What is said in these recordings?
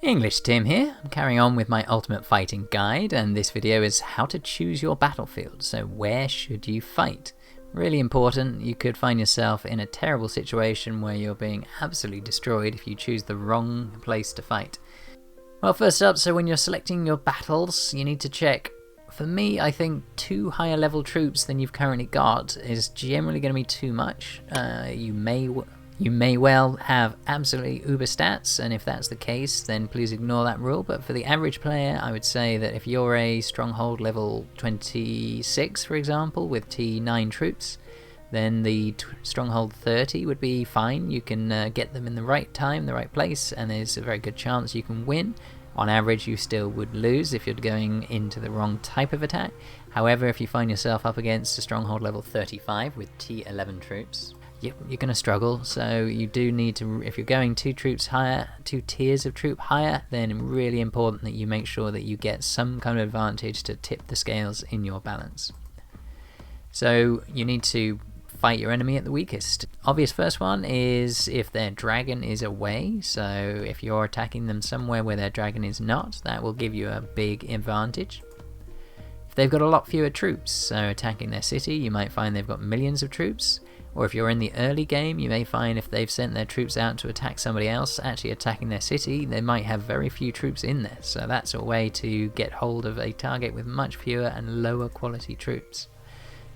EnglishTim here. I'm carrying on with my ultimate fighting guide, and this video is how to choose your battlefield. So where should you fight? Really important. You could find yourself in a terrible situation where you're being absolutely destroyed if you choose the wrong place to fight. Well, first up, so when you're selecting your battles, you need to check. For me, I think 2 higher level troops than you've currently got is generally going to be too much. You may well have absolutely uber stats, and if that's the case, then please ignore that rule. But for the average player, I would say that if you're a stronghold level 26, for example, with T9 troops, then the stronghold 30 would be fine. You can get them in the right time, the right place, and there's a very good chance you can win. On average, you still would lose if you're going into the wrong type of attack. However, if you find yourself up against a stronghold level 35 with T11 troops, you're going to struggle. So you do need to, if you're going 2 troops higher, 2 tiers of troop higher, then really important that you make sure that you get some kind of advantage to tip the scales in your balance. So you need to fight your enemy at the weakest. Obvious first one is if their dragon is away. So if you're attacking them somewhere where their dragon is not, that will give you a big advantage. If they've got a lot fewer troops, so attacking their city, you might find they've got millions of troops. Or if you're in the early game, you may find if they've sent their troops out to attack somebody else, actually attacking their city, they might have very few troops in there. So that's a way to get hold of a target with much fewer and lower quality troops.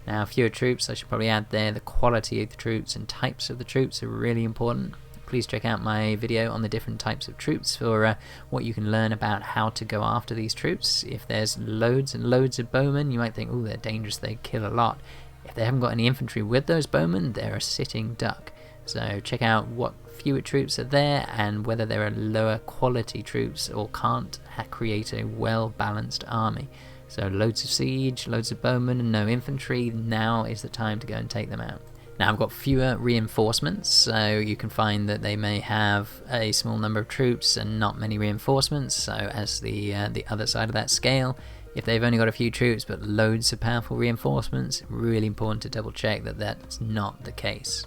Now, fewer troops, I should probably add there, the quality of the troops and types of the troops are really important. Please check out my video on the different types of troops for what you can learn about how to go after these troops. If there's loads and loads of bowmen, you might think, oh, they're dangerous, they kill a lot. If they haven't got any infantry with those bowmen, they're a sitting duck. So check out what fewer troops are there and whether there are lower quality troops or can't create a well-balanced army. So loads of siege, loads of bowmen and no infantry, now is the time to go and take them out. Now I've got fewer reinforcements, so you can find that they may have a small number of troops and not many reinforcements, so as the other side of that scale. If they've only got a few troops but loads of powerful reinforcements, really important to double check that that's not the case.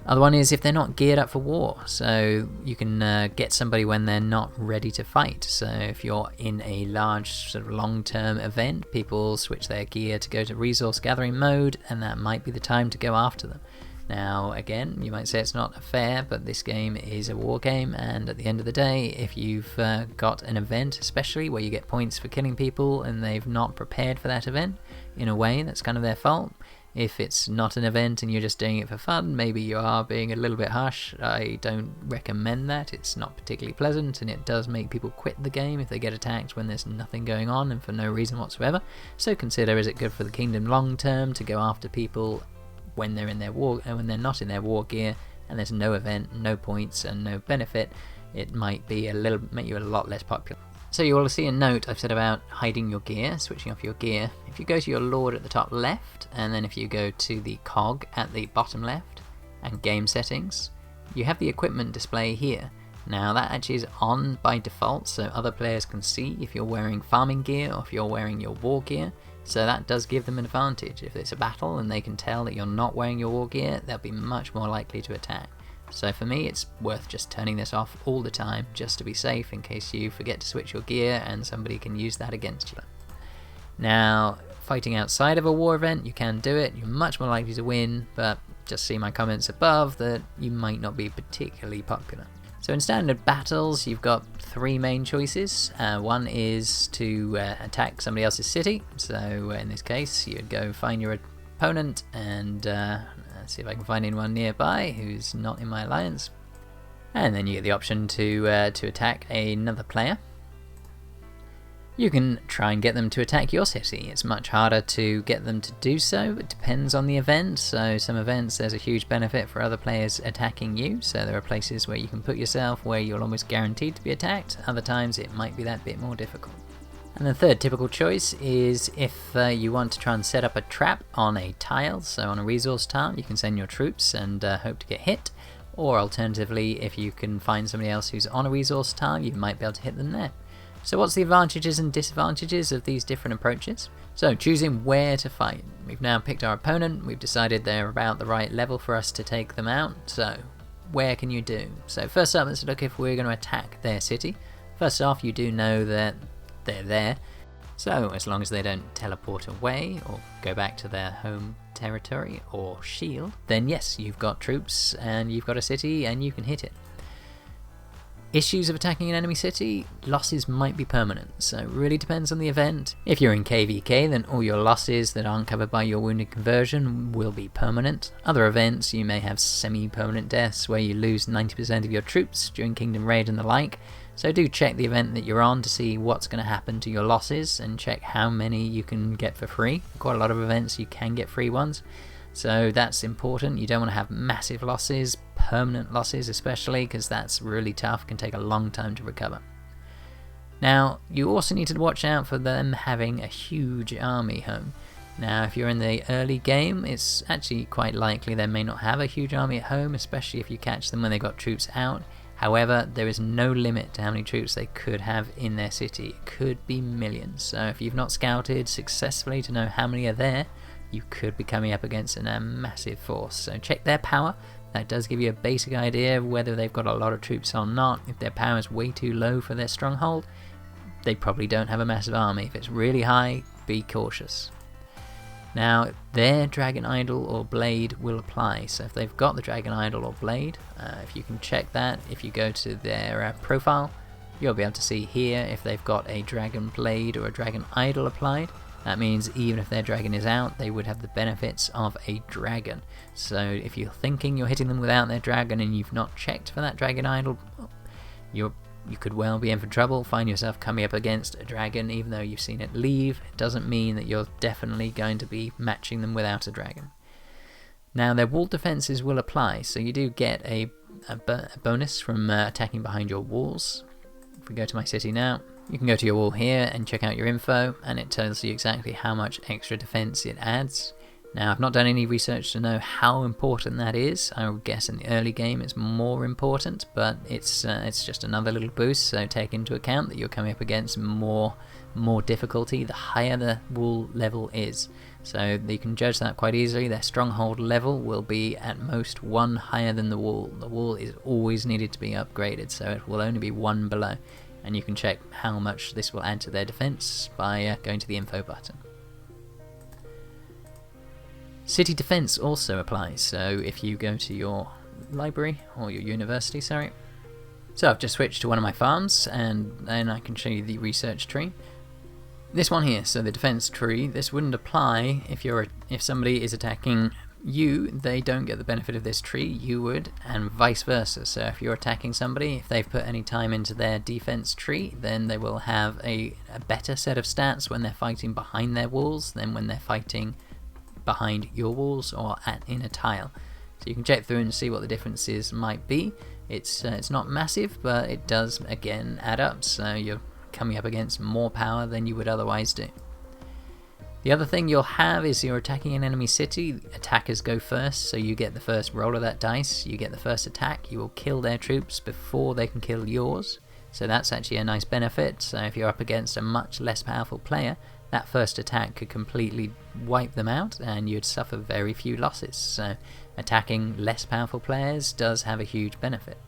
Other one is if they're not geared up for war, so you can get somebody when they're not ready to fight. So if you're in a large sort of long-term event, people switch their gear to go to resource gathering mode, and that might be the time to go after them. Now again, you might say it's not fair, but this game is a war game, and at the end of the day, if you've got an event especially where you get points for killing people and they've not prepared for that event, in a way that's kind of their fault. If it's not an event and you're just doing it for fun, maybe you are being a little bit harsh. I don't recommend that. It's not particularly pleasant, and it does make people quit the game if they get attacked when there's nothing going on and for no reason whatsoever. So consider, is it good for the kingdom long term to go after people when they're in their war, when they're not in their war gear, and there's no event, no points, and no benefit? It might be make you a lot less popular. So you will see a note I've said about hiding your gear, switching off your gear. If you go to your Lord at the top left, and then if you go to the cog at the bottom left, and game settings, you have the equipment display here. Now that actually is on by default, so other players can see if you're wearing farming gear or if you're wearing your war gear. So that does give them an advantage. If it's a battle and they can tell that you're not wearing your war gear, they'll be much more likely to attack. So for me, it's worth just turning this off all the time, just to be safe in case you forget to switch your gear and somebody can use that against you. Now, fighting outside of a war event, you can do it, you're much more likely to win, but just see my comments above that you might not be particularly popular. So in standard battles, you've got 3 main choices. One is to attack somebody else's city, so in this case, you'd go find your opponent and see if I can find anyone nearby who's not in my alliance, and then you get the option to attack another player. You can try and get them to attack your city. It's much harder to get them to do so. It depends on the event. So some events there's a huge benefit for other players attacking you, so there are places where you can put yourself where you're almost guaranteed to be attacked. Other times it might be that bit more difficult. And the third typical choice is if you want to try and set up a trap on a tile, so on a resource tile, you can send your troops and hope to get hit. Or alternatively, if you can find somebody else who's on a resource tile, you might be able to hit them there. So what's the advantages and disadvantages of these different approaches? So choosing where to fight. We've now picked our opponent, we've decided they're about the right level for us to take them out, so where can you do? So first up, let's look if we're going to attack their city. First off, you do know that they're there, so as long as they don't teleport away or go back to their home territory or shield, then yes, you've got troops and you've got a city and you can hit it. Issues of attacking an enemy city, losses might be permanent, so it really depends on the event. If you're in KvK, then all your losses that aren't covered by your wounded conversion will be permanent. Other events, you may have semi-permanent deaths where you lose 90% of your troops during Kingdom Raid and the like, so do check the event that you're on to see what's going to happen to your losses and check how many you can get for free. Quite a lot of events you can get free ones, so that's important. You don't want to have massive losses, permanent losses especially, because that's really tough, can take a long time to recover. Now, you also need to watch out for them having a huge army home. Now, if you're in the early game, it's actually quite likely they may not have a huge army at home, especially if you catch them when they've got troops out. However, there is no limit to how many troops they could have in their city. It could be millions. So if you've not scouted successfully to know how many are there, you could be coming up against a massive force. So check their power. That does give you a basic idea of whether they've got a lot of troops or not. If their power is way too low for their stronghold, they probably don't have a massive army. If it's really high, be cautious. Now, their Dragon Idol or Blade will apply. So if they've got the Dragon Idol or Blade, if you can check that, if you go to their profile, you'll be able to see here if they've got a Dragon Blade or a Dragon Idol applied. That means even if their dragon is out, they would have the benefits of a dragon. So if you're thinking you're hitting them without their dragon and you've not checked for that Dragon Idol, you could well be in for trouble, find yourself coming up against a dragon even though you've seen it leave. It doesn't mean that you're definitely going to be matching them without a dragon. Now, their wall defenses will apply, so you do get a bonus from attacking behind your walls. If we go to my city now, you can go to your wall here and check out your info, and it tells you exactly how much extra defense it adds. Now, I've not done any research to know how important that is. I would guess in the early game it's more important, but it's just another little boost, so take into account that you're coming up against more difficulty the higher the wall level is. So you can judge that quite easily. Their stronghold level will be at most 1 higher than the wall. The wall is always needed to be upgraded, so it will only be 1 below. And you can check how much this will add to their defense by going to the info button. City defense also applies, so if you go to your library, or your university, sorry. So I've just switched to one of my farms, and then I can show you the research tree. This one here, so the defense tree, this wouldn't apply if somebody is attacking you, they don't get the benefit of this tree, you would, and vice versa. So if you're attacking somebody, if they've put any time into their defense tree, then they will have a better set of stats when they're fighting behind their walls than when they're fighting behind your walls or in a tile. So you can check through and see what the differences might be. It's not massive, but it does again add up, so you're coming up against more power than you would otherwise do. The other thing you'll have is you're attacking an enemy city, attackers go first, so you get the first roll of that dice, you get the first attack, you will kill their troops before they can kill yours, so that's actually a nice benefit. So if you're up against a much less powerful player, that first attack could completely wipe them out and you'd suffer very few losses, so attacking less powerful players does have a huge benefit.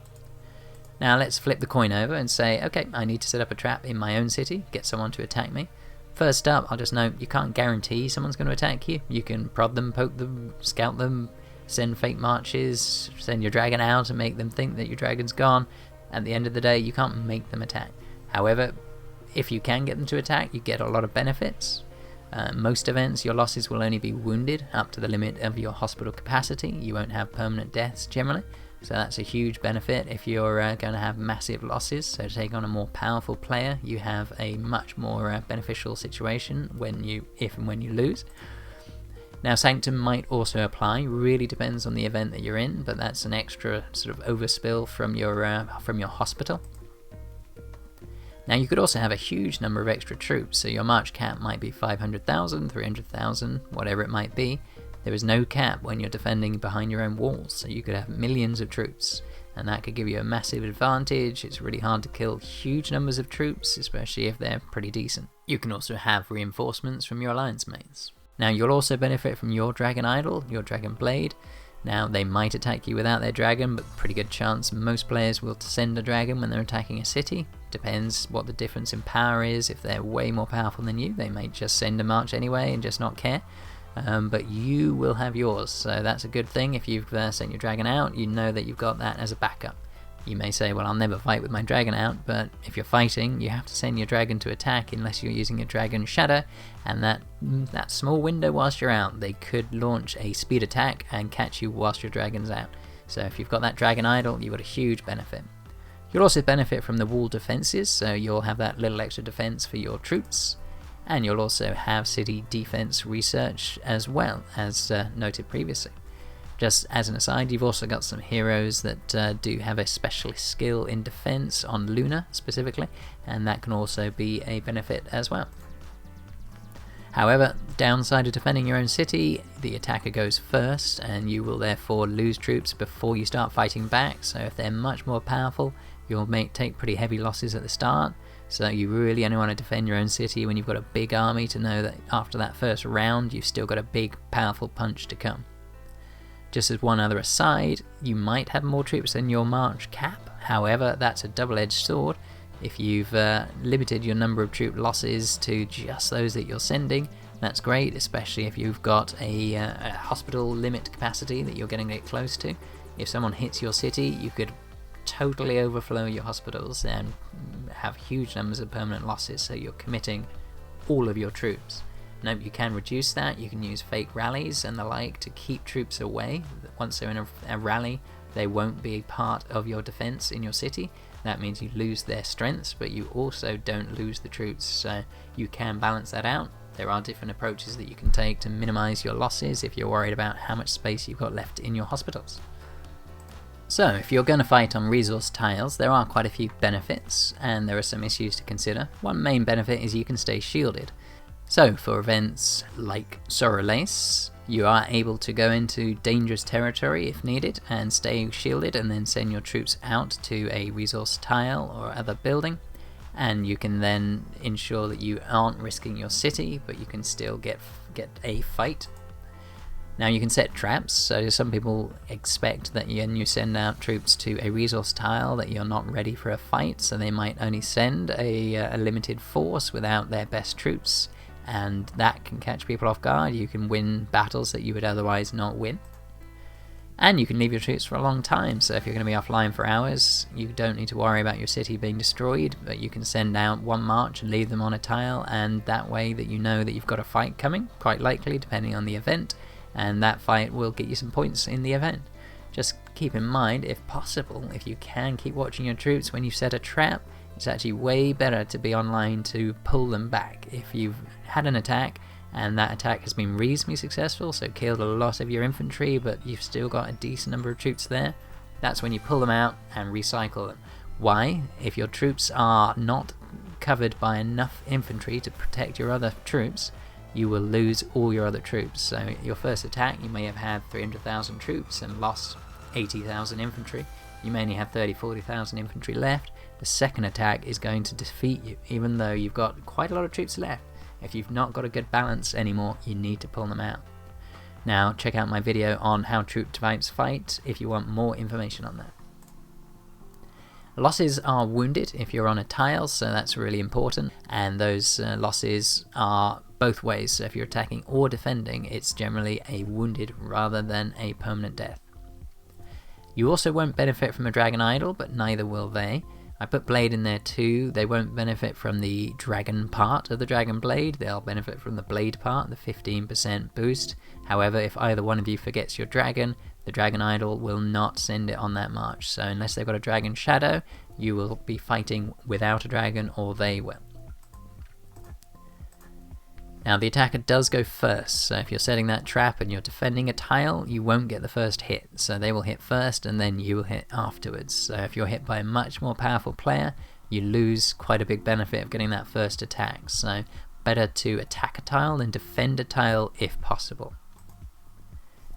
Now let's flip the coin over and say, okay, I need to set up a trap in my own city, get someone to attack me. First up, I'll just note, you can't guarantee someone's going to attack you. You can prod them, poke them, scout them, send fake marches, send your dragon out and make them think that your dragon's gone. At the end of the day, you can't make them attack. However, if you can get them to attack, you get a lot of benefits. Most events, your losses will only be wounded up to the limit of your hospital capacity. You won't have permanent deaths generally. So that's a huge benefit if you're going to have massive losses. So to take on a more powerful player, you have a much more beneficial situation if and when you lose. Now Sanctum might also apply, really depends on the event that you're in, but that's an extra sort of overspill from your hospital. Now you could also have a huge number of extra troops, so your March cap might be 500,000, 300,000, whatever it might be. There is no cap when you're defending behind your own walls, so you could have millions of troops, and that could give you a massive advantage. It's really hard to kill huge numbers of troops, especially if they're pretty decent. You can also have reinforcements from your alliance mates. Now you'll also benefit from your Dragon Idol, your Dragon Blade, Now, they might attack you without their dragon, but pretty good chance most players will send a dragon when they're attacking a city. Depends what the difference in power is. If they're way more powerful than you, they may just send a march anyway and just not care. But you will have yours, so that's a good thing. If you've sent your dragon out, you know that you've got that as a backup. You may say, well, I'll never fight with my dragon out, but if you're fighting, you have to send your dragon to attack unless you're using a dragon shadow, and that small window whilst you're out, they could launch a speed attack and catch you whilst your dragon's out. So if you've got that dragon idle, you've got a huge benefit. You'll also benefit from the wall defenses, so you'll have that little extra defense for your troops, and you'll also have city defense research as well, as noted previously. Just as an aside, you've also got some heroes that do have a specialist skill in defense on Lunar specifically, and that can also be a benefit as well. However, downside of defending your own city, the attacker goes first, and you will therefore lose troops before you start fighting back. So if they're much more powerful, you'll take pretty heavy losses at the start. So you really only want to defend your own city when you've got a big army to know that after that first round, you've still got a big, powerful punch to come. Just as one other aside, you might have more troops than your march cap. However, that's a double-edged sword. If you've limited your number of troop losses to just those that you're sending, that's great, especially if you've got a hospital limit capacity that you're getting it close to. If someone hits your city, you could totally overflow your hospitals and have huge numbers of permanent losses, so you're committing all of your troops. Now, you can reduce that. You can use fake rallies and the like to keep troops away. Once they're in a rally, they won't be part of your defense in your city. That means you lose their strengths, but you also don't lose the troops, so you can balance that out. There are different approaches that you can take to minimize your losses if you're worried about how much space you've got left in your hospitals. So, if you're going to fight on resource tiles, there are quite a few benefits, and there are some issues to consider. One main benefit is you can stay shielded. So, for events like Sorolace, you are able to go into dangerous territory if needed and stay shielded, and then send your troops out to a resource tile or other building, and you can then ensure that you aren't risking your city, but you can still get a fight. Now, you can set traps, so some people expect that when you send out troops to a resource tile that you're not ready for a fight, so they might only send a limited force without their best troops, and that can catch people off guard. You can win battles that you would otherwise not win. And you can leave your troops for a long time, so if you're going to be offline for hours, you don't need to worry about your city being destroyed, but you can send out one march and leave them on a tile, and that way that you know that you've got a fight coming, quite likely, depending on the event, and that fight will get you some points in the event. Just keep in mind, if possible, if you can keep watching your troops when you set a trap, it's actually way better to be online to pull them back. If you've had an attack and that attack has been reasonably successful, so killed a lot of your infantry, but you've still got a decent number of troops there, that's when you pull them out and recycle them. Why? If your troops are not covered by enough infantry to protect your other troops, you will lose all your other troops. So your first attack, you may have had 300,000 troops and lost 80,000 infantry. You may only have 40,000 infantry left. The second attack is going to defeat you, even though you've got quite a lot of troops left. If you've not got a good balance anymore, you need to pull them out. Now, check out my video on how troop types fight if you want more information on that. Losses are wounded if you're on a tile, so that's really important, and those losses are both ways. So if you're attacking or defending, it's generally a wounded rather than a permanent death. You also won't benefit from a dragon idol, but neither will they. I put blade in there too. They won't benefit from the dragon part of the dragon blade. They'll benefit from the blade part, the 15% boost. However, if either one of you forgets your dragon, the dragon idol will not send it on that march. So unless they've got a dragon shadow, you will be fighting without a dragon, or they will. Now, the attacker does go first, so if you're setting that trap and you're defending a tile, you won't get the first hit. So they will hit first and then you will hit afterwards. So if you're hit by a much more powerful player, you lose quite a big benefit of getting that first attack. So better to attack a tile than defend a tile if possible.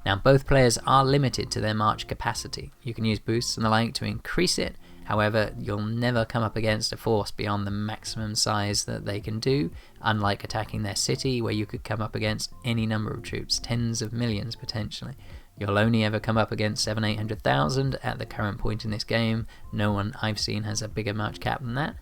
Now, both players are limited to their march capacity. You can use boosts and the like to increase it. However, you'll never come up against a force beyond the maximum size that they can do, unlike attacking their city, where you could come up against any number of troops, tens of millions potentially. You'll only ever come up against 700,000-800,000 at the current point in this game. No one I've seen has a bigger march cap than that.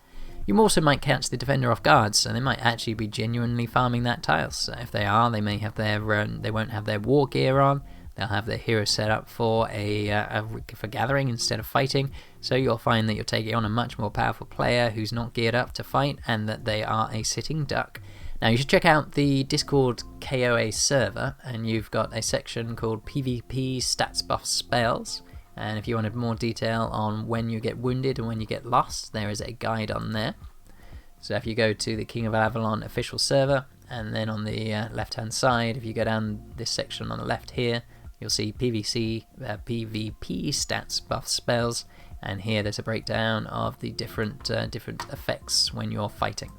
You also might catch the defender off guard, so they might actually be genuinely farming that tile. So if they are, they may have their they won't have their war gear on. They'll have their hero set up for for gathering instead of fighting. So you'll find that you're taking on a much more powerful player who's not geared up to fight, and that they are a sitting duck. Now you should check out the Discord KOA server, and you've got a section called PvP Stats Buff Spells. And if you wanted more detail on when you get wounded and when you get lost, there is a guide on there. So if you go to the King of Avalon official server, and then on the left hand side, if you go down this section on the left here, you'll see PvP Stats Buff Spells, and here there's a breakdown of the different effects when you're fighting.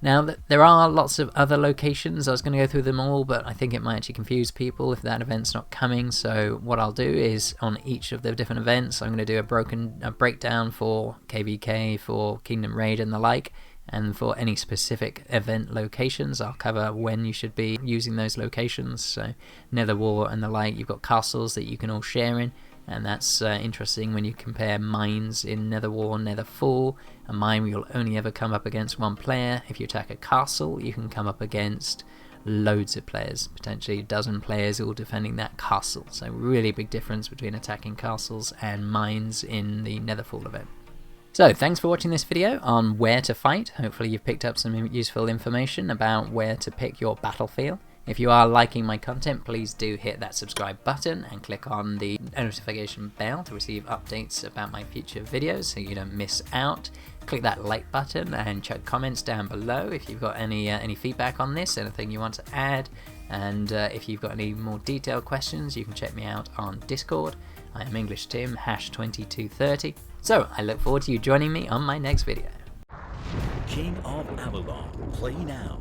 Now, there are lots of other locations. I was going to go through them all, but I think it might actually confuse people if that event's not coming. So what I'll do is, on each of the different events, I'm going to do a breakdown for KVK, for Kingdom Raid and the like, and for any specific event locations, I'll cover when you should be using those locations. So Nether War and the like, you've got castles that you can all share in. And that's interesting when you compare mines in Nether War, Nether Fall. A mine you'll only ever come up against one player. If you attack a castle, you can come up against loads of players, potentially a dozen players all defending that castle. So really big difference between attacking castles and mines in the Netherfall event. So thanks for watching this video on where to fight. Hopefully you've picked up some useful information about where to pick your battlefield. If you are liking my content, please do hit that subscribe button and click on the notification bell to receive updates about my future videos so you don't miss out. Click that like button and check comments down below if you've got any feedback on this, anything you want to add. And if you've got any more detailed questions, you can check me out on Discord. I am EnglishTim, #2230. So I look forward to you joining me on my next video. King of Avalon, play now.